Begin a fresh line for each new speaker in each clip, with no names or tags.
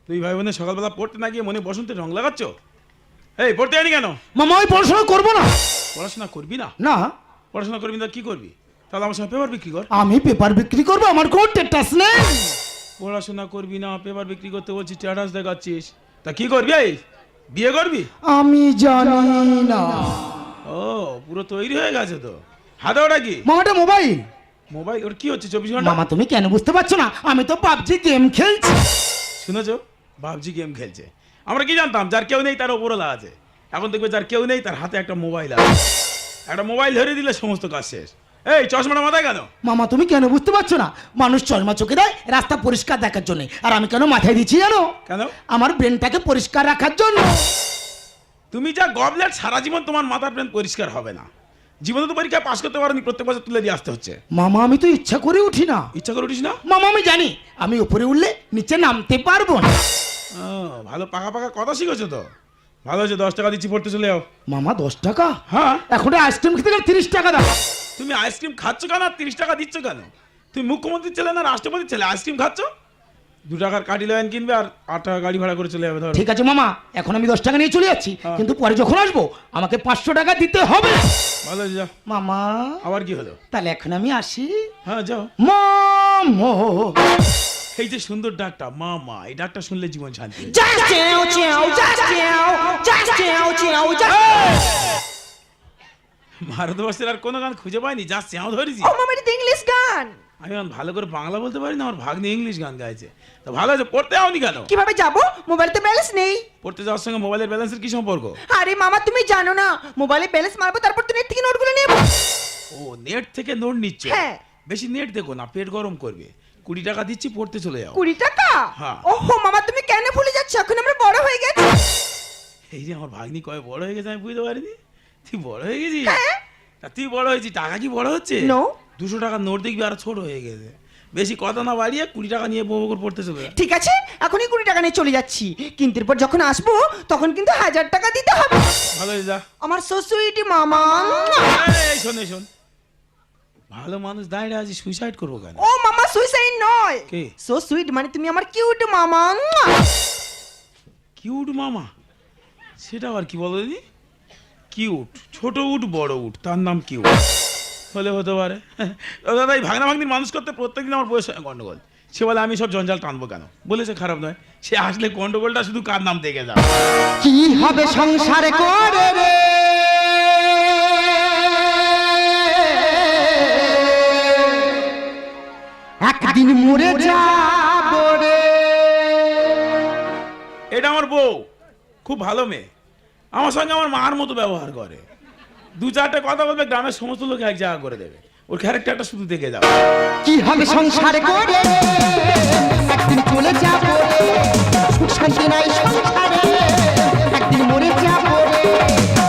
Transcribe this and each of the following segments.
তুই ভাই বোনের সকালবেলা পড়তে না গিয়ে মনে বসন্তে রং লাগাচ্ছ? এই পড়তে আনি কেন?
মামা আমি পড়াশোনা করবো না।
পড়াশোনা করবি না?
না।
পড়াশোনা করবি না কি করবি? তাহলে আমার সঙ্গে পেপার বিক্রি কর।
আমি পেপার বিক্রি করবো, আমার কোনো টেটাস নেই।
পড়াশোনা করবি না, পেপার বিক্রি করতে বলছিস, স্ট্যাটাস দেখাচ্ছিস, তা কি করবি? এই বিয়ে করবি?
আমি জানি না।
ও পুরো তৈরি হয়ে গেছে তো। হাতে ওটা কি?
মামাটা মোবাইল।
মোবাইল? ওর কি হচ্ছে 24 ঘন্টা?
মামা তুমি কেন বুঝতে পারছো না? আমি তো পাবজি গেম খেলছি।
শুনেছো? পাবজি গেম খেলছে। আমরা কি জানতাম যার কেউ নেই তার ওপরওয়ালা আছে। এখন দেখবে যার কেউ নেই তার হাতে একটা মোবাইল আছে। একটা মোবাইল ধরে দিলে সমস্ত কাজ শেষ। এই চশমাটা মাথায় কেন?
মামা তুমি কেন বুঝতে পারছো না? মানুষ চশমা চোখে দেয় রাস্তা পরিষ্কার দেখার জন্য, আর আমি কেন মাথায় দিচ্ছি জানো?
কেন?
আমার ব্রেনটাকে পরিষ্কার রাখার জন্য।
তুমি যা গবলেট, সারা জীবন তোমার মাথার ব্রেন পরিষ্কার হবে না। জীবনে তো পরীক্ষায় পাস করতে পারোনি, প্রত্যেক বছর তুলে দিয়ে আসতে হচ্ছে।
মামা আমি তো ইচ্ছা করে উঠি না।
ইচ্ছা করে উঠিস না?
মামা আমি জানি আমি উপরে উঠলে নিচে নামতে পারবো না।
ভালো পাকা পাকা কথা শিখেছো তো। ভালো হয়েছে, 10 টাকা দিচ্ছি, পড়তে চলে যাও।
মামা 10 টাকা?
হ্যাঁ।
এখন আইসক্রিম খেতে গেলে 30 টাকা দাও।
তুমি আইসক্রিম খাচ্ছ কেন আর 30 টাকা দিচ্ছ কেন? তুমি মুখ্যমন্ত্রীর ছেলে না রাষ্ট্রপতির ছেলে, আইসক্রিম খাচ্ছ? 2 টাকার কাঠি লাইন কিনবে আর 8 টাকা গাড়ি ভাড়া করে চলে যাবে। ধরো
ঠিক আছে মামা, এখন আমি 10 টাকা নিয়ে চলে যাচ্ছি, কিন্তু পরে যখন আসবো আমাকে 500 টাকা দিতে হবে।
ভালো হয়েছে, যাও।
মামা
আবার কি হলো?
তাহলে এখন আমি আসি।
হ্যাঁ যাও।
মামা
এই যে সুন্দর ডাকটা মা মা, এই ডাকটা শুনলে জীবন শান্তি। ভারতবর্ষের আর কোনো গান খুঁজে পাইনি যা চেঁও ধরেছি।
ও মামা এটা ইংলিশ গান।
আমি ভালো করে বাংলা বলতে পারি না, আমার ভাগ্নে ইংলিশ গান গাইছে। তো ভালো আছে, পড়তে যাওনি কেন?
কিভাবে যাবো? মোবাইলতে ব্যালেন্স নেই।
পড়তে যাওয়ার সঙ্গে মোবাইলের ব্যালেন্সের কি সম্পর্ক?
আরে মামা তুমি জানো না, মোবাইলে ব্যালেন্স মারবো তারপর তো নেট থেকে নোটগুলো নেব।
ও নেট থেকে নোট নিচ্ছ?
হ্যাঁ।
বেশি নেট দেখো না, পেট গরম করবে। 20 টাকা দিচ্ছি, পড়তে চলে যাও।
20 টাকা?
হ্যাঁ।
ওহো মামা তুমি কেন ভুলে যাচ্ছ? এখন আমরা বড় হয়ে গেছি।
এই যে আমার ভাগ্নি কয় বড় হয়ে গেছে আমি বুঝতে পারিনি। তুই বড় হয়ে গেছিস?
হ্যাঁ।
তা তুই বড় হয়েছিস, টাকা কি বড় হচ্ছে?
নো।
200 টাকার নোট দেখবি আর ছোট হয়ে গেছে। বেশি কথা না বাড়িয়ে 20 টাকা নিয়ে বউ করে পড়তে চলে যা।
ঠিক আছে এখনই 20 টাকা নিয়ে চলে যাচ্ছি, কিন্তু এরপর যখন আসবো তখন কিন্তু 1000 টাকা দিতে হবে।
ভালো হয়ে যা।
আমার সো সুইট মামা।
এই শোন শোন, ভালো মানুষ দাঁড়িয়ে আছি, সুইসাইড করবো কেন?
ও মামা সুইসাইড নয়,
কি?
সো সুইট মানে তুমি আমার কিউট মামা।
কিউট মামা? সেটা আবার কি বলো দিদি? কিউট, ছোট উট বড় উট, তার নাম কিউট হলে হতে পারে। দাদা এই ভাগনা ভাগ্নির মানুষ করতে প্রত্যেকদিন আমার বউয়ের সঙ্গে গন্ডগোল। সে বলে আমি সব জঞ্জাল টানবো কেন? বলেছে খারাপ নয়, সে আসলে গন্ডগোলটা শুধু কার নাম দেখে যাও।
কি হবে সংসারে করে রে, একদিন মরে যাব রে।
এটা আমার বউ, খুব ভালো মেয়ে, আমার সঙ্গে আমার মার মতো ব্যবহার করে। 2-4টে কথা বলবে, গ্রামের সমস্ত লোক এক জায়গা করে দেবে। ওর ক্যারেক্টারটা শুধু দেখে যাও।
কি হবে সংসারে করে রে, একদিন চলে যাব রে, সুখ শান্তি নাই সংসারে, একদিন মরে যাব রে।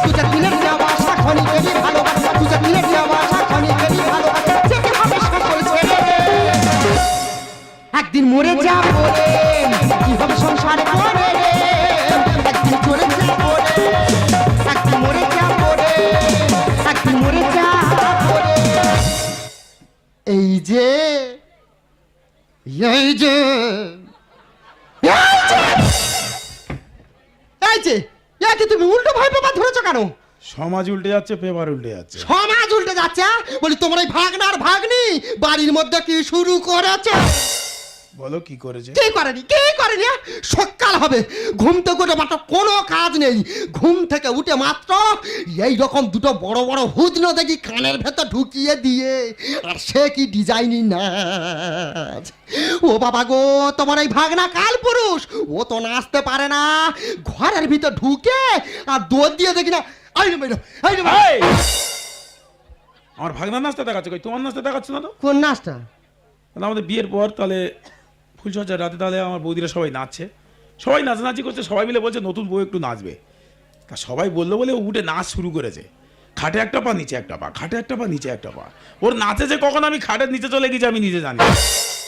তুই দিনের যাওয়া আশা ক্ষণিকেরই ভালোবাসা, তুই দিনের যাওয়া আশা ক্ষণিকেরই ভালোবাসা, যেতে হবে সকল ছেড়ে রে, একদিন মরে যাব রে। কি হবে সংসারে করে রে, একদিন চলে যাব রে, একদিন মরে যাব রে, একদিন মরে যাব রে। এই যে এই যে এই যে একে তুমি উল্টো ভাই পেপার ধরেছো কেন?
সমাজ উল্টে যাচ্ছে, পেপার উল্টে যাচ্ছে।
সমাজ উল্টে যাচ্ছে? বলি তোমার এই ভাগনার ভাগ্নি বাড়ির মধ্যে কি শুরু করেছে?
বলো কি করেছে?
কে করেনি, কে করেনি? সকাল হবে ঘুম থেকে উঠে মাত্র কোনো কাজ নেই, ঘুম থেকে উঠে মাত্র এই রকম দুটো বড় বড় হুজনো দেখি কানের ভেতর ঢুকিয়ে দিয়ে, আর সে কি ডিজাইনিং নাচ। ও বাবা গো, তোমার এই ভাগনা কাল পুরুষ, ও তো নাচতে পারে না, ঘরের ভিতর ঢুকে আর দৌড় দিয়ে দেখি না।
এই! আমার ভাগনা নাচতে দেখাচ্ছে, কই তোমার নাচতে দেখাচ্ছে না তো?
কোন নাচটা?
তাহলে আমাদের বিয়ের পর তাহলে ফুলসজ্জার রাতে তাহলে আমার বৌদিরা সবাই নাচছে, সবাই নাচানাচি করছে, সবাই মিলে বলছে নতুন বউ একটু নাচবে। তা সবাই বললো বলে ও উঠে নাচ শুরু করেছে। খাটে একটা পা নিচে একটা পা, খাটে একটা পা নিচে একটা পা। ওর নাচে যে কখন আমি খাটের নিচে চলে গেছি আমি নিজে জানি।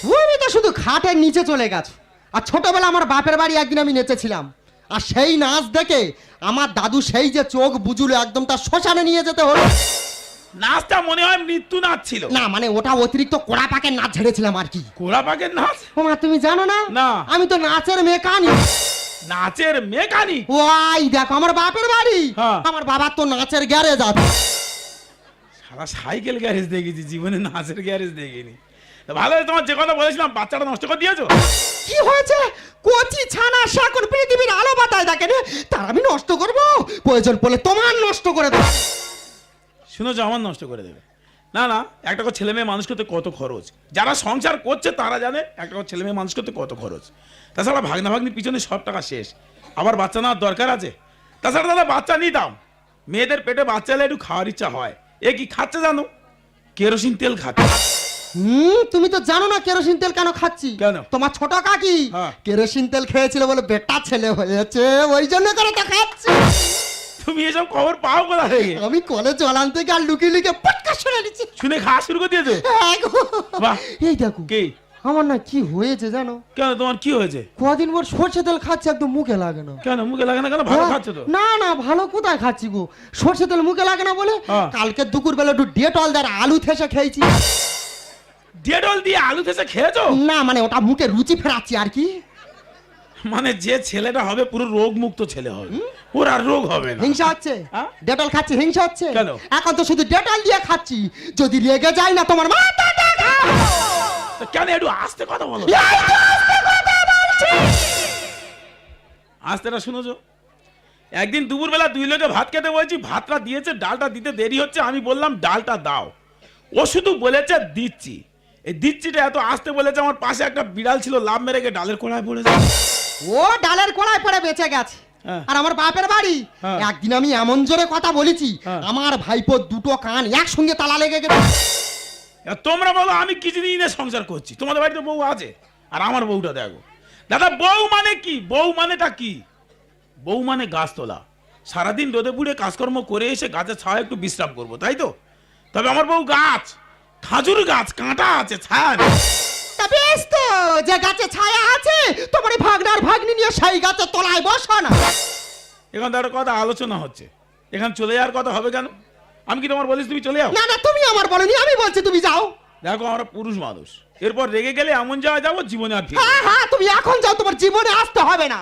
তুমি তো শুধু খাটের নিচে চলে গেছো। আর ছোটবেলা আমার বাপের বাড়ি একদিন আমি নেচেছিলাম, আর সেই নাচ দেখে আমার দাদু সেই যে চোখ বুঝুলো, একদম তার শ্মশানে নিয়ে যেতে হলো।
নাচটা মনে হয় মৃত্যু নাচ ছিল।
না মানে ওটা অতিরিক্ত কোড়া পাকের নাচ ঝেড়েছিলাম আর কি।
কোড়া পাকের নাচ?
ও মা তুমি জানো না?
না।
আমি তো নাচের মেকানিক।
নাচের মেকানিক?
ওই দেখো আমার বাপের বাড়ি,
হ্যাঁ।
আমার বাবার তো নাচের গ্যারেজ আছে।
সারা সাইকেল গ্যারেজ দেখেছি, জীবনে নাচের গ্যারেজ দেখিনি। তা ভালো হয়েছে, তোমার যে কথা বলেছিলাম বাচ্চাটা নষ্ট করে দিয়েছো।
কি হয়েছে? কচি ছানা শাকর পৃথিবীর আলো বাতায় দেখেন, তার আমি নষ্ট করব? প্রয়োজন পড়লে তোমার নষ্ট করে দেবো।
শুনেছো, আমার নষ্ট করে দেবে? না না, একটা করে ছেলে মেয়ে মানুষ করতে কত খরচ, যারা সংসার করছে তারা জানে একটা করে ছেলে মেয়ে মানুষ করতে কত খরচ। তাছাড়া ভাগনা ভাগ্নির পিছনে সব টাকা শেষ, আবার বাচ্চা নেওয়ার দরকার আছে। তাছাড়া দাদা বাচ্চা নিতাম, মেয়েদের পেটে বাচ্চা এলে একটু খাওয়ার ইচ্ছা হয়। এ কি খাচ্ছে জানো? কেরোসিন তেল খাচ্ছে।
তুমি তো জানো না কেরোসিন তেল কেন খাচ্ছি?
কেন?
তোমার ছোট কাকি
হ্যাঁ।
কেরোসিন তেল খেয়েছিল বলে বেটা ছেলে হয়েছে, ওই জন্য করে তো খাচ্ছি।
তুমি এসব খবর পাও কোথা থেকে?
আমি কলেজ চলান থেকে আর লুকিয়ে লুকিয়ে পটকা শুনে নিচ্ছি।
শুনে খাওয়া শুরু করে দিয়েছো? বাহ।
এই দেখো
কি
আমার না কি হয়েছে জানো?
কেন, তোমার কি হয়েছে?
কদিন পর সর্ষে তেল খাচ্ছি, একদম মুখে লাগে না।
কেন মুখে লাগে না কেন? ভালো খাচ্ছ তো।
না না ভালো কোথায় খাচ্ছি গো, সর্ষে তেল মুখে লাগে না বলে
হ্যাঁ।
কালকে দুপুর বেলা একটু ডেটল দেয় আলু থেসে খেয়েছি।
ডেটল দিয়ে আলু থেসে খেয়েছো?
না মানে ওটা মুখে রুচি ফেরাচ্ছি আর কি।
মানে যে ছেলেটা হবে পুরো রোগ মুক্ত ছেলে হবে, ওর আর রোগ হবে না।
হিংসা হচ্ছে?
হ্যাঁ?
ডেটল খাচ্ছি হিংসা হচ্ছে?
কেন?
এখন তো শুধু ডেটল দিয়ে খাচ্ছি, যদি রেগে যায় না তোমার মাথাটা খাও।
তো কেন একটু আস্তে কথা বলো?
এই তো আস্তে কথা বলছি।
আস্তেটা শুনেছো? একদিন দুপুরবেলা দুই লোকে ভাত খেতে বলছি, ভাতটা দিয়েছে, ডালটা দিতে দেরি হচ্ছে। আমি বললাম ডালটা দাও, ও শুধু বলেছে দিচ্ছি। এই দিচ্ছিটা এত আস্তে বলেছে, আমার পাশে একটা বিড়াল ছিল, লাভ মেরে গিয়ে ডালের কোড়ায় পড়েছে।
ও ডালের কোড়ায় পড়ে বেঁচে গেছে।
হ্যাঁ।
আর আমার বাপের বাড়ি
হ্যাঁ।
একদিন আমি এমন জোরে কথা বলেছি,
হ্যাঁ।
আমার ভাইপোর দুটো কান একসঙ্গে তালা লেগে গেছে।
এবার তোমরা বলো আমি কিছুদিন না সংসার করছি, তোমাদের বাড়িতে বউ আছে, আর আমার বউটা দেখো। দাদা বউ মানে কি? বউ মানেটা কি? বউ মানে গাছ তোলা, সারাদিন রোদে পুড়ে কাজকর্ম করে এসে গাছের ছায়া একটু বিশ্রাম করবো, তাই তো? তবে আমার বউ গাছ, খাজুর গাছ, কাঁটা আছে, ছায়া নেই।
তা বেশ তো, যে গাছে ছায়া আছে তোমার এই ভাগনার ভাগ্নি নিয়ে সেই গাছে তলায় বসো না।
এখন তো একটা কথা আলোচনা হচ্ছে, এখানে চলে যাওয়ার কথা হবে কেন? আমি কি তোমার বলিস তুমি চলে যাও?
না না তুমি আমার বলনি, আমি বলছি তুমি যাও।
দেখো আমরা পুরুষ মানুষ, এরপর রেগে গেলে এমন যাওয়া যাবো জীবনে আর ফিরবো না।
হ্যাঁ হ্যাঁ তুমি এখন যাও, তোমার জীবনে আসতে হবে না।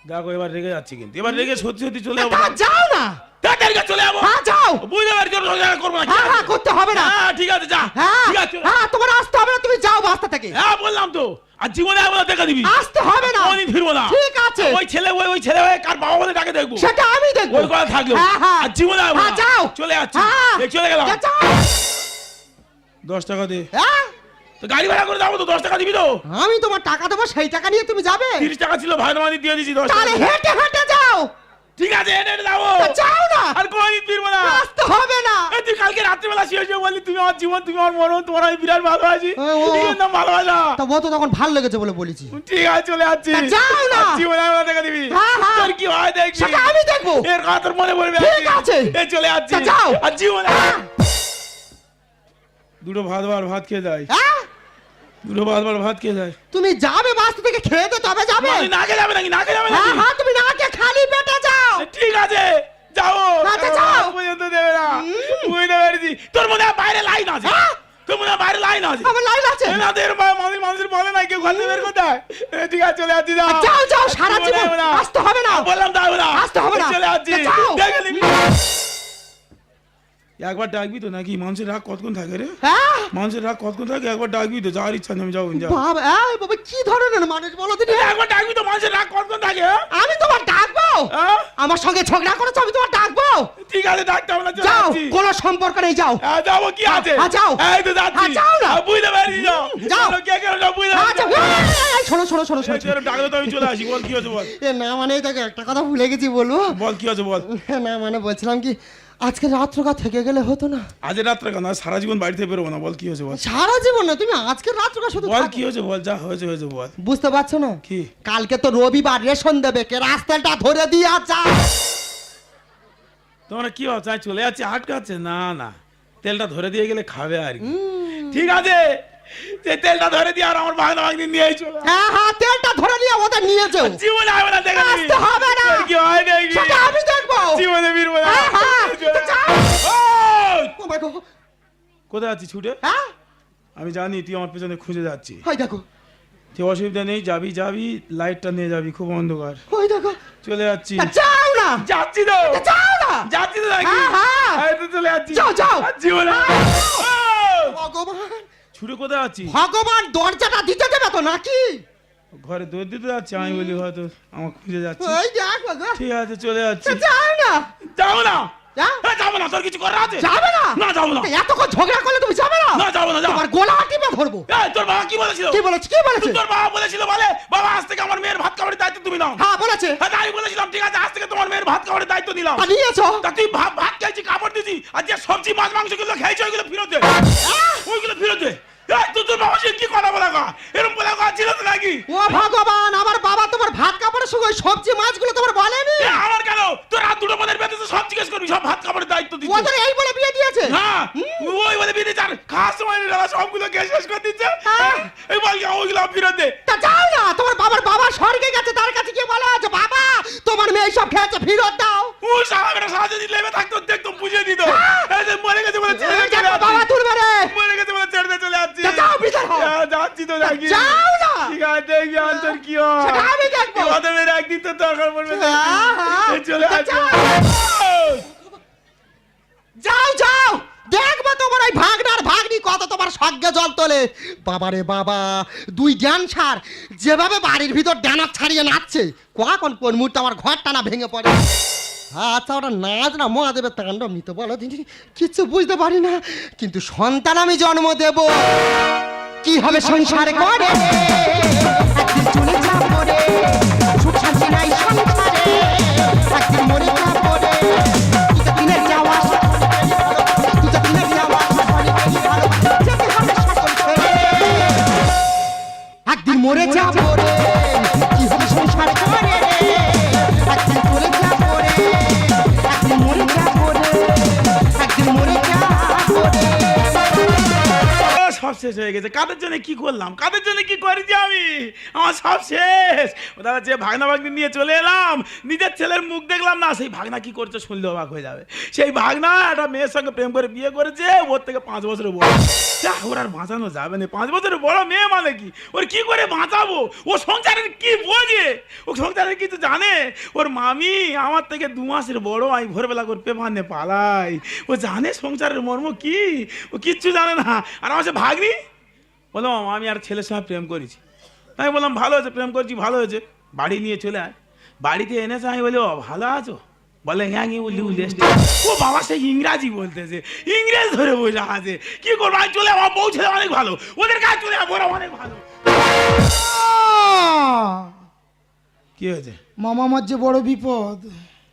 দেখো এবার রেগে যাচ্ছি, কিন্তু এবার রেগে সত্যি সত্যি চলে যাবো।
তা যাও না।
তাড়াতাড়ি চলে যাবো।
হ্যাঁ যাও।
বুঝতে পারছি ওর সংসার করবো না।
হ্যাঁ হ্যাঁ করতে হবে না।
হ্যাঁ ঠিক আছে, যা।
হ্যাঁ
ঠিক আছে, চলে।
হ্যাঁ তোমার আসতে হবে না, তুমি যাও বাস্তা থেকে।
হ্যাঁ বললাম তো, আর জীবনে আমরা দেখা দিবি।
আসতে হবে না।
কোনদিন ফিরবো না।
ঠিক আছে।
ওই ছেলে ওই ছেলে হয়ে কার বাবা বলে তাকে দেখবো,
সেটা আমি দেখবো।
ওই কথা থাকলো।
হ্যাঁ হ্যাঁ
আর জীবনে আসবো
হ্যাঁ
না।
যাও।
চলে যাচ্ছি।
হ্যাঁ।
এই চলে গেলাম।
যাও।
10 টাকা দে।
হ্যাঁ
তো গাড়ি ভাড়া করে যাবো তো, 10 টাকা দিবি তো?
আমি তোমার টাকা দেবো, সেই টাকা নিয়ে তুমি যাবে।
30 টাকা ছিল, ভাই মানি দিয়ে দিয়েছি 10
তাহলে
টাকা।
হেঁটে হেঁটে যাও।
ঠিক আছে হেঁটে হেঁটে যাবো।
তা যাও না।
আর কোনদিন ফিরবো না।
আসতে হবে না।
এই তুই কালকে রাত্রিবেলা শুয়ে বললি তুমি আমার জীবন, তুমি আমার মরণ, তোমার আমি বিরাট ভালোবাসি।
ও।
এর নাম ভালোবাসা।
তা ও তো তখন ভালো লেগেছে বলে বলেছি।
ঠিক আছে চলে যাচ্ছি।
তা যাও না।
আর জীবনে আমার দেখা দিবি।
হ্যাঁ, হ্যাঁ।
তোর কি হয় দেখবি।
সেটা আমি দেখবো।
এর কথা তোর মনে পড়বে।
ঠিক আছে।
এই চলে যাচ্ছি।
তা যাও।
আর জীবনে
হ্যাঁ।
দুটো ভাত খেয়ে যায়।
হ্যাঁ?
দুটো ভাত খেয়ে যায়।
তুমি যাবে বাস্তা থেকে, খেয়ে তো তবে যাবে।
মানে নাকে যাবে নাকি? নাকে যাবে
হ্যাঁ
নাকি?
হ্যাঁ তুমি না খেয়ে খালি পেটে যাও।
ঠিক আছে যাও।
আচ্ছা, যাও।
রাত পর্যন্ত দেবে না। বুঝতে পেরেছি। তোর মনে হয় বাইরে লাইন আছে।
হ্যাঁ?
তোর মনে হয় বাইরে লাইন আছে।
আমার লাইন আছে।
না তো এর মানুষের বলে না কেউ ঘর থেকে বের করতে হয়। ঠিক আছে চলে যাচ্ছি, যাও।
যাও যাও, সারা
জীবনে
জীবন
যাবে না।
আসতে হবে না।
বললাম যাবো না।
আসতে হবে না।
চলে যাচ্ছি।
যাও।
দেখে নিবি। একবার ডাকবি তো নাকি? মানুষের রাগ কতক্ষণ থাকে রে?
হ্যাঁ
মানুষের রাগ কতক্ষণ থাকে? একবার ডাকবি তো, যাওয়ার ইচ্ছা নেই, আমি যাবো।
বাবা, এই বাবা কি ধরনের মানুষ বলো দিদি?
একবার ডাকবি তো, মানুষের রাগ কতক্ষণ থাকে?
আমি তোমার ডাকবো?
হ্যাঁ?
আমার সঙ্গে ঝগড়া করেছো, আমি তোমার ডাকবো?
ঠিক আছে ডাকতে হবে না, চলে
যাও,
যাচ্ছি।
কোনো সম্পর্ক নেই, যাও।
হ্যাঁ যাবো, কি আছে?
হ্যাঁ, যাও।
এই তো যাচ্ছি।
হ্যাঁ, যাও না।
বুঝতে পারছি, যাও।
যাও।
কে কেন যাও বুঝতে
আচ্ছা,
পারছি।
এই, শোনো শোনো শোনো শোনো।
ডাকলে তো আমি চলে আসি। বল কি হয়েছে বল।
এ না মানে দেখো একটা কথা ভুলে গেছি, বলবো?
বল কি হয়েছে বল।
না মানে বলছিলাম কি, আজকে রাত্রটা থেকে গেলে হতো না?
আজ রাত্রে কেন? আজ সারা জীবন বাড়িতে বেরোবো না। বল কি হয়েছে বল।
সারা জীবন না, তুমি আজকে রাত্রটা শুধু
বল
থাকো।
কি হয়েছে বল, যা হয়েছে হয়েছে বল।
বুঝতে পারছো না?
কি?
কালকে তো রবিবার, রেশন দেবে, কে রাস্তাটা ধরে দিয়ে যা।
তোমরা কি ভাবছো আমি চলে যাচ্ছি আটকাচ্ছে? না না, তেলটা ধরে দিয়ে গেলে খাবে আর কি। ঠিক আছে, যে তেলটা ধরে দিয়ে আর আমার ভাগনা ভাগনি নিয়ে চলে আয়।
হ্যাঁ হ্যাঁ তেলটা ধরে নিয়ে ওদের নিয়ে যাও।
জীবনে হবে না, দেখে নিবি।
আসতে হবে না।
তোর কি হয় দেখবি।
সেটা আমি দেখবো।
জীবনে ফিরবো না।
হ্যাঁ, হ্যাঁ,
চলে
তো যাও।
আয়। ওই!
ও মাই গড,
কোথায় আছিস ছুটে?
হ্যাঁ
আমি জানি তুই আমার পেছনে খুঁজে যাচ্ছি।
ওই দেখো,
তুই অসুবিধা নেই, যাবি যাবি, লাইটটা নিয়ে যাবি, খুব অন্ধকার।
ওই দেখো।
চলে যাচ্ছি।
যাও না,
যাচ্ছি তো,
যাও না।
যাচ্ছি তো নাকি?
হ্যাঁ, হ্যাঁ।
এই তো চলে যাচ্ছি।
যাও, যাও।
যাচ্ছি বলে।
ভগবান,
ছুটে কোথায় আছিস?
ভগবান দরজাটা দিতে দেবে তো নাকি?
ঘরে দৌড় দিতে যাচ্ছি, আমি বলি হয়তো আমার খুঁজে যাচ্ছি।
ওই দেখো গো।
ঠিক আছে চলে যাচ্ছি।
যাও না,
যাবো না।
যাও।
যাবো না, তোর কিছু করার আছে?
যাবে না?
না যাবো না।
এতক্ষণ ঝগড়া করলে তুমি যাবে না?
না যাবো না, যাবো।
তোমার গোলা টিপে ধরবো।
এই, তোর বাবা কি বলেছিল?
কি বলেছে, কি বলেছে?
তোর বাবা বলেছিল বলে বাবা আজ থেকে আমার মেয়ের ভাত খাবারের দায়িত্ব তুমি নাও।
হ্যাঁ বলেছে।
হ্যাঁ, আমি বলেছিলাম ঠিক আছে আজ থেকে তোমার মেয়ের ভাত খাবারের দায়িত্ব নিলাম।
আর নিয়েছো?
তা তুই ভাত খাইছি, কাপড় দিছি, আর যে সবজি মাছ মাংস গুলো খাইছি ওইগুলো ফেরত দে। ওইগুলো ফেরত দে। এই, তোর বাবা সে কি কথা বলা গা? এরকম বলা গা ছিল তো নাকি?
ও ভগবান, আমার বাবা তোমার ভাত কাপড়ের সঙ্গে ওই সবজি মাছগুলো তোমার বলেনি?
এ, আমার কেন? তোর আর দুটো বোনের বেঁধেছে, সব জিজ্ঞেস করবি, সব ভাত খাবারের দায়িত্ব দিচ্ছে।
ওদের এই বলে বিয়ে দিয়েছে?
হ্যাঁ, ওই বলে বিয়ে দিচ্ছে, আর খাওয়ার সময় এরা সবগুলো গ্যাস শেষ করে দিচ্ছে।
হ্যাঁ।
এই বল কি ওইগুলো ফেরত দে।
তা যাও না, তোমার বাবা স্বর্গে গেছে, তার কাছে গিয়ে বলো যে বাবা তোমার মেয়ে সব খেয়েছে, ফেরত দাও।
ও সারা বেটা সারা যদি লেবে থাকতো দেখতাম বুঝিয়ে দিত। এই যে মরে গেছে বলে ছেড়ে
এই
দিয়ে চলে
দেখো, বাবা
যাচ্ছি।
তুলবে রে।
মরে গেছে বলে ছেড়ে দিয়ে চলে যাচ্ছি।
তা যাও, বিচার হও।
যাচ্ছি তো নাকি?
যাও না।
ঠিক আছে দেখবি আর তোর কি হয়।
সেটা আমি দেখবো।
ওদের একদিন তো দরকার পড়বে।
হ্যাঁ, হ্যাঁ।
এই চলে
তা
আসছি।
যাও যাও, দেখবো তোমার ওই ভাগনার ভাগনি কত তোমার সজ্ঞে জল তোলে। বাবারে বাবা, দুই ড্যান্সার যেভাবে বাড়ির ভিতর ড্যানার ছাড়িয়ে নাচছে, কখন কোন মুহূর্তে আমার ঘরটা না ভেঙে পড়ে। আচ্ছা, ওটা নাচ না মহাদেবের তাণ্ডব নিতে বলো দিদি, কিচ্ছু বুঝতে পারি না। কিন্তু সন্তান আমি জন্ম দেব, কি হবে সংসার করে, একদিন চলে যাবো রে, সুখ শান্তি নাই সংসারে, একদিন মরে যাবো রে, তুই তো দিনের যাওয়া আসা করে, তুই তো দিনের যাওয়া আসা করে, ভালো যেতে হবে সকল ছেড়ে, একদিন মরে যাবো রে, কি হবে সংসার করে রে, একদিন চলে যাবো রে, একদিন মরে যাবো রে, একদিন মরে যাবো রে।
সব শেষ হয়ে গেছে। কাদের জন্য কি করলাম, কাদের জন্য কি করেছি আমি? আমার সব শেষ। ওরা যে ভাগনা ভাগ্নি নিয়ে চলে এলাম, নিজের ছেলের মুখ দেখলাম না, সেই ভাগনা কি করছে শুনলে অবাক হয়ে যাবে। সেই ভাগনা একটা মেয়ের সঙ্গে প্রেম করে বিয়ে করেছে, ওর থেকে 5 বছরের বড়। যা, ওর আর বাঁচানো যাবে না। 5 বছরের বড় মেয়ে মানে কি, ওর কি করে বাঁচাবো? ও সংসারের কি বোঝে? ও সংসারের কিছু জানে? ওর মামি আমার থেকে 2 মাসের বড়, আমি ভোরবেলা করে পেপার নিয়ে পালাই। ও জানে সংসারের মর্ম কি? ও কিচ্ছু জানে না। আর আমার সে ভাগ্নি বললাম আমি আর ছেলের সঙ্গে প্রেম করেছি। তাই বললাম ভালো হয়েছে, প্রেম করছি ভালো হয়েছে, বাড়ি নিয়ে চলে আয়। বাড়িতে এনেছে, আমি বলি ও ভালো আছো? বলে হ্যাঁ ও বাবা সেই ইংরাজি বলতেছে, ইংরেজ ধরে বসে আছে। কি করবো, আমি চলে আমার বউ ছেলে অনেক ভালো, ওদের কাছে চলে যাবো, ওরা অনেক ভালো। কি হয়েছে?
মামা, আমার যে বড় বিপদ।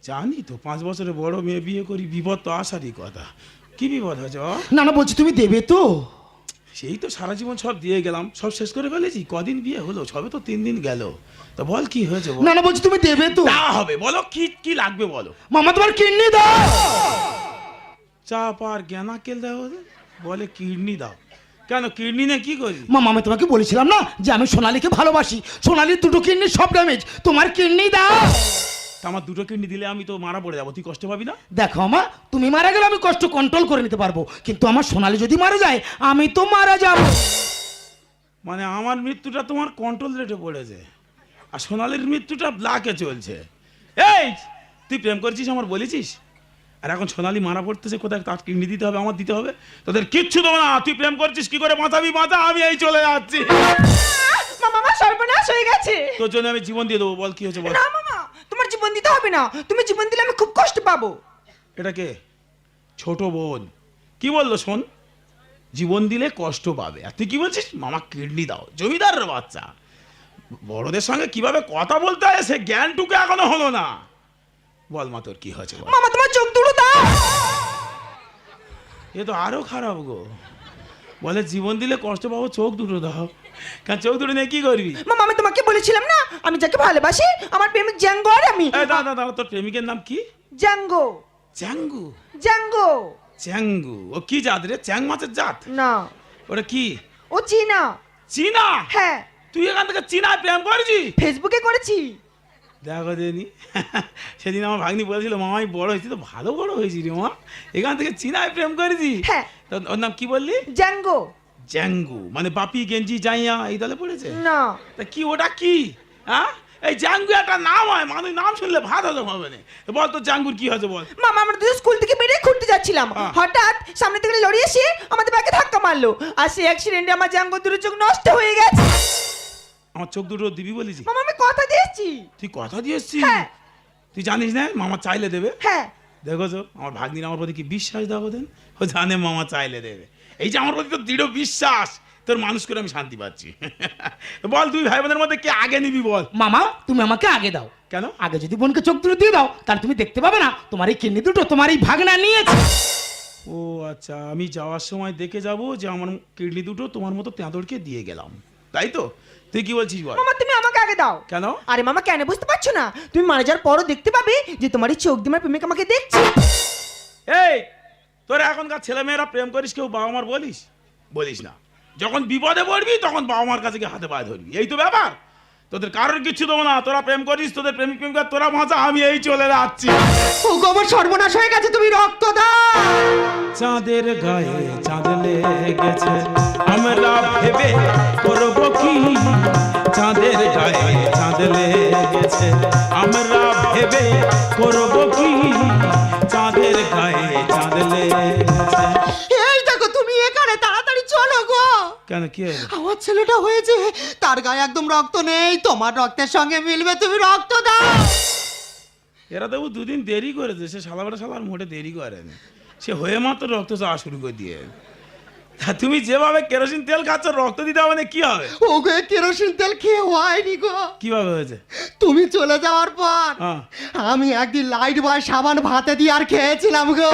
জানি তো, 5 বছরের বড় মেয়ে বিয়ে করি, বিপদ তো আসারই কথা। কি বিপদ হয়েছে?
না না, বলছি তুমি দেবে তো?
সেই তো সারা জীবন সব দিয়ে গেলাম, সব শেষ করে ফেলেছি। কদিন বিয়ে হলো, সবে তো 3 দিন গেল। তো বল কি হয়েছে বল।
না না, বলছি তুমি দেবে তো?
না হবে, বলো কি কি লাগবে বলো।
মামা তোমার কিডনি দাও।
চাপ আর জ্ঞানা কেল দাও, বলে কিডনি দাও। কেন কিডনি নিয়ে কি করি?
মামা, আমি তোমাকে বলেছিলাম না যে আমি সোনালীকে ভালোবাসি, সোনালীর 2টো কিডনি সব ড্যামেজ, তোমার কিডনি দাও।
তা আমার 2টো কিডনি দিলে আমি তো মারা পড়ে যাবো, তুই কষ্ট পাবি না?
দেখো মা, তুমি মারা গেলে আমি কষ্ট কন্ট্রোল করে নিতে পারবো, কিন্তু আমার সোনালী যদি মারা যায় আমি তো মারা যাবো।
মানে আমার মৃত্যুটা তোমার কন্ট্রোল রেটে পড়েছে, আর সোনালির মৃত্যুটা ব্ল্যাকে চলছে। এই তুই প্রেম করছিস আমার বলেছিস, আর এখন সোনালি মারা পড়তেছে, কোথায় তার কিডনি দিতে হবে, আমার দিতে হবে, তোদের কিচ্ছু দেবো না। তুই প্রেম করছিস, কি করে বাঁচাবি বাঁচা, আমি এই চলে যাচ্ছি।
মামা সর্বনাশ হয়ে গেছে।
তোর জন্য আমি জীবন দিয়ে দেবো, বল কি হয়েছে বল।
না মামা, তোমার জীবন দিতে হবে না, তুমি জীবন দিলে আমি খুব কষ্ট পাবো।
এটা কে? ছোট বোন কি বললো শোন, জীবন দিলে কষ্ট পাবে, আর তুই কি বলছিস মামা কিডনি দাও? জমিদারের বাচ্চা, বড়দের সঙ্গে কিভাবে কথা বলতে হয় সে জ্ঞানটুকু এখনো হলো না। বল মা তোর কি হয়েছে বল।
মামা তোমার চোখ দুটো দাও।
এ তো আরো খারাপ গো, বলে জীবন দিলে কষ্ট পাবো, চোখ দুটো দাও। কেন চোখ দুটো নিয়ে কি করবি?
মামা আমি তোমাকে বলেছিলাম না আমি যাকে ভালোবাসি আমার প্রেমিক জ্যাঙ্গো, আর আমি।
দাদা দাদা, তোর প্রেমিকের নাম কি?
জ্যাঙ্গো।
চ্যাঙ্গু?
জ্যাঙ্গো।
চ্যাঙ্গু ও কি জাত রে? চ্যাং মাছের জাত?
না,
ওটা কি?
ও চীনা।
চীনা?
হ্যাঁ।
তুই এখান থেকে চীনায় প্রেম করেছিস?
ফেসবুকে করেছি।
দেখো দেনি সেদিন আমার ভাগ্নি বলেছিল মামা আমি বড় হয়েছি তো ভালো বড় হয়েছি রে মা, এখান থেকে চীনায় প্রেম করেছি।
হ্যাঁ।
তো ওর নাম কি বললি?
জ্যাঙ্গো।
জ্যাঙ্গু মানে বাপি গেঞ্জি জাইয়া এই দলে পড়েছে?
না।
তা কি ওটা কি? হ্যাঁ এই জাঙ্গু একটা নাম হয়, মানুষ নাম শুনলে ভাত হজম হবে না। বল তো জাঙ্গুর কি হয়েছে বল।
মামা আমরা দুজন স্কুল থেকে বেরিয়ে ঘুরতে যাচ্ছিলাম,
হ্যাঁ।
হঠাৎ সামনে থেকে লরি এসে আমাদের ব্যাগে ধাক্কা মারলো, আর সেই অ্যাক্সিডেন্টে আমার জাঙ্গো দুটো চোখ নষ্ট হয়ে গেছে।
আমার চোখ দুটো দিবি বলেছি?
মামা আমি কথা দিয়েছি।
তুই কথা দিয়ে এসছিস?
হ্যাঁ।
তুই জানিস না মামা চাইলে দেবে?
হ্যাঁ।
দেখো তো আমার ভাগ্নির আমার প্রতি কি বিশ্বাস দেখো দেন, ও জানে মামা চাইলে দেবে। এই যে আমার প্রতি তো দৃঢ় বিশ্বাস, তোর মানুষ করে আমি শান্তি পাচ্ছি। তো বল তুই ভাই বোনের মধ্যে কে আগে নিবি বল।
মামা তুমি আমাকে আগে দাও।
কেন?
আগে যদি বোনকে চোখ দুটো দিয়ে দাও তাহলে তুমি দেখতে পাবে না তোমার এই কিডনি দুটো তোমার এই ভাগনা নিয়েছে।
ও আচ্ছা, আমি যাওয়ার সময় দেখে যাব যে আমার কিডনি দুটো তোমার মতো তেঁদড়কে দিয়ে গেলাম, তাই তো? তুই কি বলছিস বল।
মামা তুমি আমাকে আগে দাও।
কেন?
আরে মামা কেন বুঝতে পারছো না, তুমি মারা যাওয়ার পরও দেখতে পাবে যে তোমার এই চোখ দিয়ে আমার প্রেমিক আমাকে দেখছে।
এই তোরা এখনকার ছেলেমেয়েরা প্রেম করিস কেউ বাবা মার বলিস? বলিস না। যখন বিপদে পড়বি তখন বাবা মার কাছে গিয়ে হাতে পায়ে ধরবি, এই তো ব্যাপার। তোদের কারোর কিছু দেবো না, তোরা প্রেম করিস, তোদের প্রেমিক প্রেমিকা তোরা মজা, আমি এই চলে যাচ্ছি।
ও গো আমার সর্বনাশ হয়ে গেছে, তুমি রক্ত দাও।
চাঁদের গায়ে চাঁদ লেগেছে আমরা ভেবে করব কি, চাঁদের গায়ে চাঁদ লেগেছে আমরা ভেবে করব কি, চাঁদের গায়ে চাঁদ লেগেছে।
এই দেখো তুমি এখানে, তাড়াতাড়ি চলো গো।
কেন কি হয়েছে?
আমার ছেলেটা হয়েছে, তার গায়ে একদম রক্ত নেই, তোমার রক্তের সঙ্গে মিলবে, তুমি রক্ত দাও।
এরা দেবো দুদিন দেরি করেছে, সে শালাবেটা শালার মোটে দেরি করেনি, সে হয়ে মাত্র রক্ত চাওয়া শুরু করে দিয়ে। তা তুমি যেভাবে কেরোসিন তেল খাচ্ছ রক্ত দিতে হবে না, কি হবে?
ও গো কেরোসিন তেল খেয়ে হয়নি গো।
কিভাবে হয়েছে?
তুমি চলে যাওয়ার পর
হ্যাঁ।
আমি একদিন লাইট বয় সাবান ভাতে দিয়ে আর খেয়েছিলাম গো।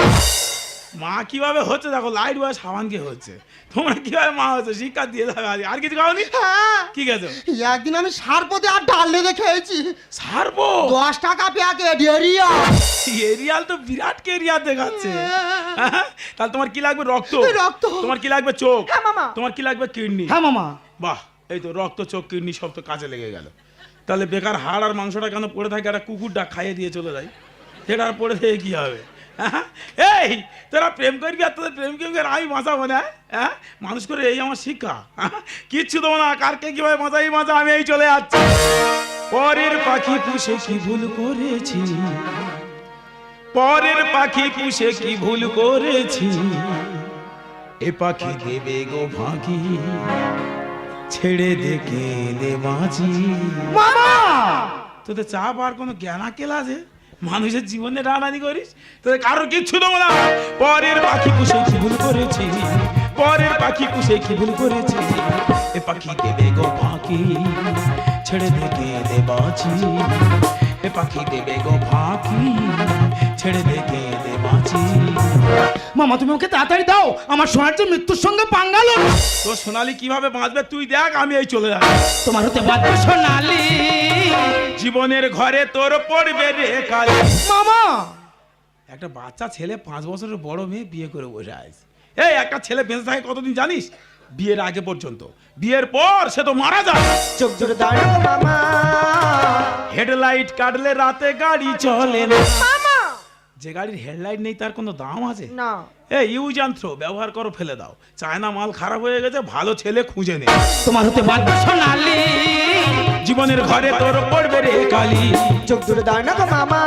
মা কিভাবে হচ্ছে দেখো, লাইট বয় সাবানকে হচ্ছে, তোমরা কিভাবে মা হচ্ছে শিক্ষা দিয়ে দেবে। আর কিছু খাওনি?
হ্যাঁ
কি গেছো?
একদিন আমি সারপতে আর ডাল লেগে খেয়েছি,
সারবো
10 টাকা প্যাকেট এরিয়া।
এরিয়াল তো বিরাট কেরিয়া দেখাচ্ছে। হ্যাঁ? তাহলে তোমার কি লাগবে? রক্ত।
রক্ত।
তোমার কি লাগবে? চোখ।
হ্যাঁ মামা।
তোমার কি লাগবে? কিডনি।
হ্যাঁ মামা।
বাহ, এই তো রক্ত চোখ কিডনি সব তো কাজে লেগে গেল। তাহলে বেকার হাড় আর মাংসটা কেন পড়ে থাকে, একটা কুকুরটা খাইয়ে দিয়ে চলে যায়, সেটা আর পড়ে থেকে কি হবে? হ্যাঁ? এই তোরা প্রেম করবি আর তোদের প্রেম কেমন আমি বাঁচাবো না? হ্যাঁ মানুষ করে এই আমার শিক্ষা। কিচ্ছু দেবো না, কারকে কিভাবে বাঁচা এই বাঁচা, আমি এই চলে যাচ্ছি। পরের পাখি পুষে কি ভুল করেছি, পরের পাখি পুষে কি ভুল করেছি, এ পাখি দেবে গো ফাঁকি, ছেড়ে দেখে দে বাঁচি।
মামা
তোদের চাপ আর কোনো জ্ঞান আকেল আছে? মানুষের জীবনে রানানি করিস, তোদের কারোর কিচ্ছু দেবো না। পরের পাখি পুষে কি ভুল করেছি, পরের পাখি পুষে কি ভুল করেছি, এ পাখি দেবে গো ফাঁকি, ছেড়ে দেখে দে বাঁচি, এ পাখি দেবে গো ফাঁকি, ছেড়ে দেখে দে বাঁচি।
মামা তুমি ওকে তাড়াতাড়ি দাও, আমার সোনার যে মৃত্যুর সঙ্গে পাঙ্গালো।
তো সোনালি কিভাবে বাঁচবে তুই দেখ, আমি এই চলে যাচ্ছি।
তোমার হতে বাধ্য সোনালি,
জীবনের ঘরে তোর পড়বে রে কাল।
মামা
একটা বাচ্চা ছেলে 5 বছরের বড় মেয়ে বিয়ে করে বসে আছে। এই একটা ছেলে বেঁচে থাকে কতদিন জানিস? বিয়ের আগে পর্যন্ত, বিয়ের পর সে তো মারা যায়।
চোখ জোরে দাঁড়াও মামা।
হেডলাইট কাটলে রাতে গাড়ি চলে না।
মামা।
যে গাড়ির হেডলাইট নেই তার কোনো দাম আছে?
না।
এই ইউজ অ্যান্ড থ্রো, ব্যবহার করো ফেলে দাও। চায়না মাল খারাপ হয়ে গেছে, ভালো ছেলে খুঁজে নে।
তোমার হতে বাধ্য সোনালি,
জীবনের ঘরে তোর পড়বে রে কালি,
চোখ জোরে দাঁড়াও মামা।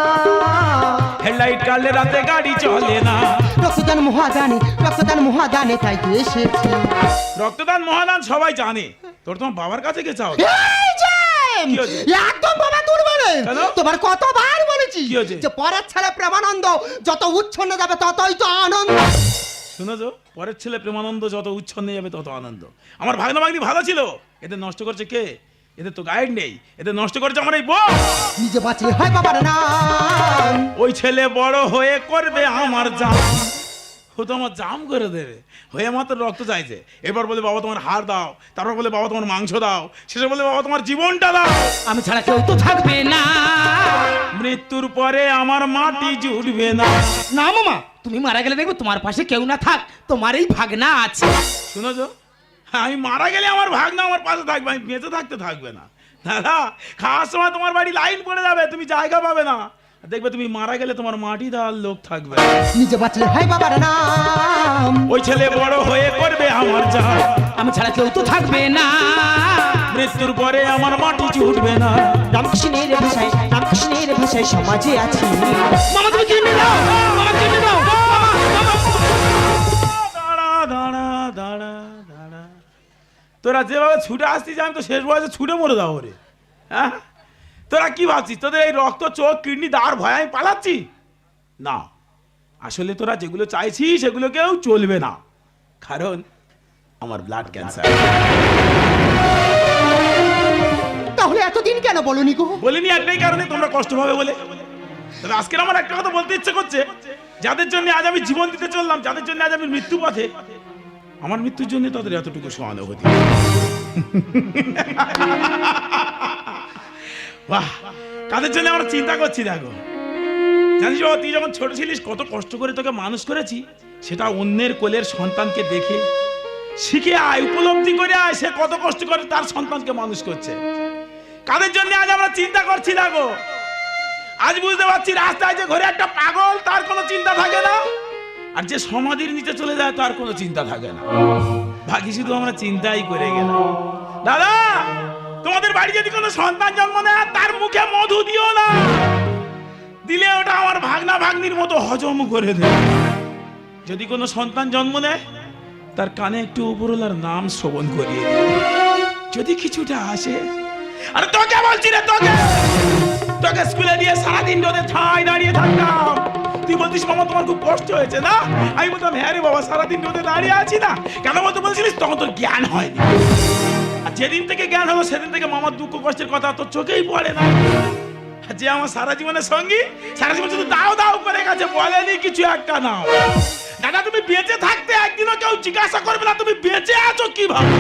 হেডলাইট কাটলে রাতে গাড়ি চলে না।
রক্তদান মহাদানে, রক্তদান মহাদানে তাই তো এসেছি।
রক্তদান মহাদান সবাই জানে, তোর তোমার বাবার কাছে গে চাও।
এই যে,
কি হয়েছে?
একদম বাবা তুলবে না।
কেন?
তোমার কতবার বলেছি
কি হয়েছে?
যে পরের ছেলে প্রেমানন্দ যত উচ্ছন্ন যাবে ততই তো আনন্দ।
শুনেছো, পরের ছেলে প্রেমানন্দ যত উচ্ছন্নে যাবে তত আনন্দ। আমার ভাগনা ভাগ্নি ভালো ছিল, এদের নষ্ট করছে কে? এদের তো গাইড নেই, এদের নষ্ট করছে আমার এই বউ।
নিজে বাঁচলে হয় বাবার নাম।
ওই ছেলে বড় হয়ে করবে আমার জাম, ও তো আমার জাম করে দেবে। হয়ে মাত্র রক্ত চাইছে, এবার বলে বাবা তোমার হাড় দাও, তারপর বলে বাবা তোমার মাংস দাও, শেষে বলে বাবা তোমার জীবনটা দাও।
আমি ছাড়া কেউ তো থাকবে না।
মৃত্যুর পরে আমার মাটি জুটবে না।
না মামা, তুমি মারা গেলে দেখবে তোমার পাশে কেউ না থাক, তোমার এই ভাগনা আছে।
শুনেছো, আমি মারা গেলে আমার ভাগনা আমার পাশে থাকবে, আমি বেঁচে থাকতে থাকবে না। দাদা খাওয়ার সময় তোমার বাড়ি লাইন পড়ে যাবে, তুমি জায়গা পাবে না। দেখবে তুমি মারা গেলে তোমার মাটি দেওয়ার লোক থাকবে।
নিজে বাঁচলে হয় বাবার নাম।
ওই ছেলে বড় হয়ে করবে আমার যা,
আমি ছাড়া কেউ তো থাকবে না।
মৃত্যুর পরে আমার মাটি ছুটবে না।
রামকৃষ্ণের ভাষায় সমাজে আছি।
মামা তুমি কিনে দাও, মামা কিনে দাও।
দাঁড়া দাঁড়া দাঁড়া দাঁড়া, তোরা যেভাবে ছুটে আসছিস আমি তো শেষ বয়সে ছুটে মরে যাবো রে। হ্যাঁ তোরা কি ভাবছিস তোদের এই রক্ত চোখ কিডনি দাঁড় ভয় আমি পালাচ্ছি না? আসলে তোরা যেগুলো চাইছিস সেগুলো কেউ চলবে না, কারণ আমার ব্লাড ক্যান্সার।
তাহলে এতদিন কেন বলনি গো?
বলিনি একটাই কারণে, তোমরা কষ্ট পাবে বলে। তবে আজকের আমার একটা কথা বলতে ইচ্ছে করছে, যাদের জন্য আজ আমি জীবন দিতে চললাম, যাদের জন্য আজ আমি মৃত্যু পথে, আমার মৃত্যুর জন্য তাদের এতটুকু সহানুভূতি। বাহ, কাদের জন্য আমরা চিন্তা করছি দেখো। জানিস বাবা, তুই যখন ছোট ছিলিস কত কষ্ট করে তোকে মানুষ করেছি, সেটা অন্যের কোলের সন্তানকে দেখে শিখে আয়, উপলব্ধি করে আয় সে কত কষ্ট করে তার সন্তানকে মানুষ করছে। কাদের জন্য আজ আমরা চিন্তা করছি দেখো। আজ বুঝতে পারছি রাস্তায় যে ঘরে একটা পাগল, তার কোনো চিন্তা থাকে না, আর যে সমাধির নিচে চলে যায় তার কোনো চিন্তা থাকে না। বাকি শুধু আমরা চিন্তাই করে গেলাম। দাদা, তোমাদের বাড়ি যদি কোনো সন্তান জন্ম নেয় তার মুখে মধু দিও না, দিলে ওটা আমার ভাগনা ভাগ্নির মতো হজম করে দেয়। যদি কোনো সন্তান জন্ম নেয় তার কানে একটু উপরওয়ালার নাম শ্রবণ করিয়ে দিও, যদি কিছুটা আসে। আরে তোকে বলছি রে, তোকে স্কুলে দিয়ে সারাদিন রোদে ঠায় দাঁড়িয়ে থাকতাম, তুই বলতিস মামা তোমার খুব কষ্ট হয়েছে না? আমি বলতাম হ্যাঁ রে বাবা, সারাদিন রোদে দাঁড়িয়ে আছি না। কেন বলতে বলছিলিস? তখন তোর জ্ঞান হয়নি। আর যেদিন থেকে জ্ঞান হলো সেদিন থেকে মামার দুঃখ কষ্টের কথা তোর চোখেই পড়ে না। যে আমার সারা জীবনের সঙ্গী, সারা জীবন শুধু দাও দাও করে গেছে, বলেনি কিছু একটা নাও। দাদা, তুমি বেঁচে থাকতে একদিনও কেউ জিজ্ঞাসা করবে না তুমি বেঁচে আছো কিভাবে।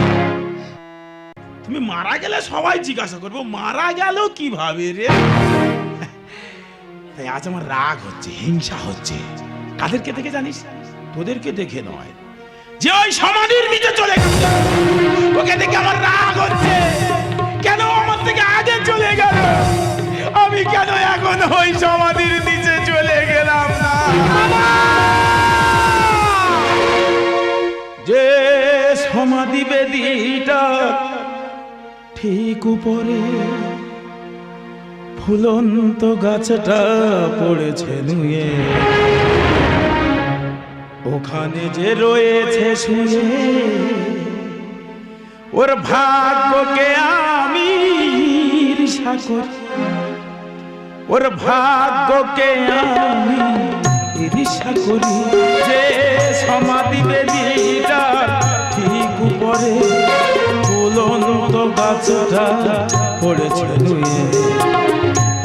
তুমি মারা গেলে সবাই জিজ্ঞাসা করবো মারা গেল কিভাবে রে। তাই আজ আমার রাগ হচ্ছে, হিংসা হচ্ছে। কাদেরকে দেখে জানিস? তোদেরকে দেখে নয়, যে ওই সমাধির নিচে চলে গেছে ওকে দেখে আমার রাগ হচ্ছে। কেন আমার থেকে আগে চলে গেল? আমি কেন এখন ওই সমাধির নিচে চলে গেলাম না? যে সমাধি বেদিটা ঠিক উপরে ফুলন্ত গাছটা পড়েছে নুয়ে, ওখানে যে রয়েছে শুয়ে, ওর ভাগ্যকে আমি ঈর্ষা করি, ওর ভাগ্যকে আমি ঈর্ষা করি। যে সমাধি বেদিটা ঠিক উপরে ফুলন্ত গাছটা পড়েছে নুয়ে,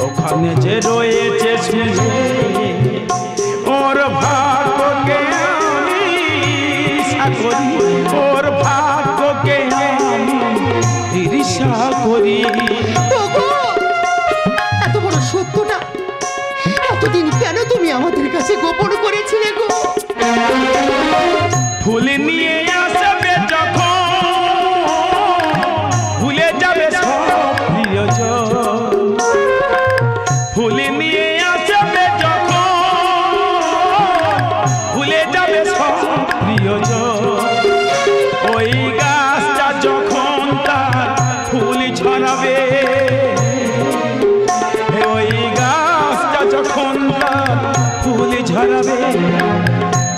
ওখানে যে রয়েছে শুয়ে, ওর ভাগ্যকে আমি ঈর্ষা করি, ওর ভাগ্যকে আমি ঈর্ষা করি।
এত বড় সত্যটা এতদিন কেন তুমি আমাদের কাছে গোপন করেছিলে গো?
ফুল নিয়ে আসবে যখন ভুলে যাবে সব প্রিয়জন, ফুল নিয়ে আসবে যখন ভুলে যাবে সব প্রিয়জন। ওই গাছটা যখন তার ফুল ছড়াবে, ওই গাছটা যখন তার ফুল ঝরাবে,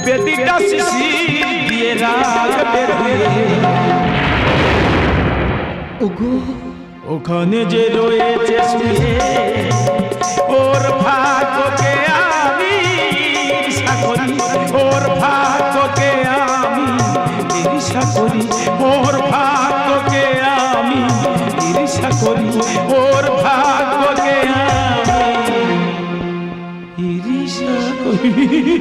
বেদিটা শিশির দিয়ে রাখবে
ওগো,
ওখানে যে রয়েছে শুয়ে, ওর ভাগ্যকে আমি ঈর্ষা করি, ওর ভাগ্যকে আমি ঈর্ষা করি, ওর ভাগ্যকে আমি ঈর্ষা করি, ওর ভাগ্যকে আমি ঈর্ষা করি।